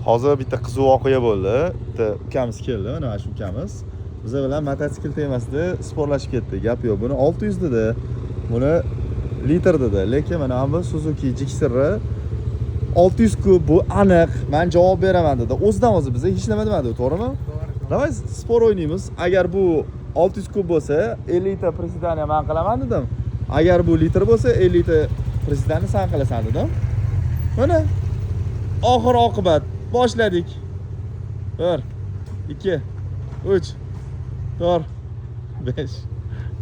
Hozir bitta qiziq voqea bo'ldi. Bitta ukamiz keldi, mana shu ukamiz. Biz bilan mototsikl temasida sportlashib ketdi. Gap yo'q. Buni 600 dedi. Buni litr dedi. Lekin mana bu Suzuki Gixxer 600 kub bu aniq. Men javob beraman dedi. O'zidan o'zi biza hech nima demadi, to'g'rimi? To'g'ri. Davay spor o'ynaymiz. Agar bu 600 kub bo'lsa, 50 ta prisidaniya men qilaman dedim. Agar bu litr bo'lsa, 50 ta prisidani sen qilasan dedim. Mana oxir oqibat boshladik. 1 2 3 4 5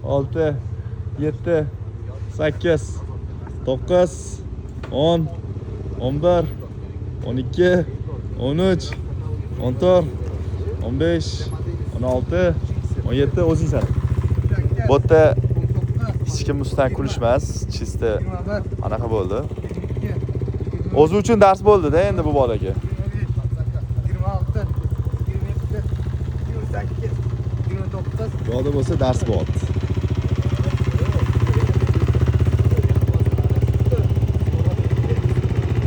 6 7 8 9 10 11 12 13 14 15 16 17 o'zingsan. Bu yerda hech kim ustidan kulishmas, chista anaqa bo'ldi. O'zi uchun dars bo'ldi-da endi bu bolaga. 26 27 28 29 Yo'lda bo'lsa dars bo'ldi.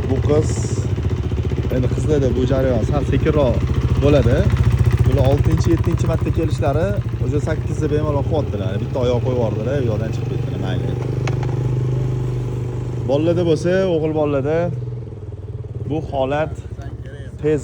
Bu qiz endi qizlarda bu jarayon sal sekinroq bo'ladi. Bular 6-7 marta kelishlari o'sha 8 da bemalol qilyaptilar. Bitta oyoq qo'yib yubordilar, yo'ldan chiqib ketdilar, mayli. Bolalarda bo'lsa, o'g'il bolalarda bu holat tez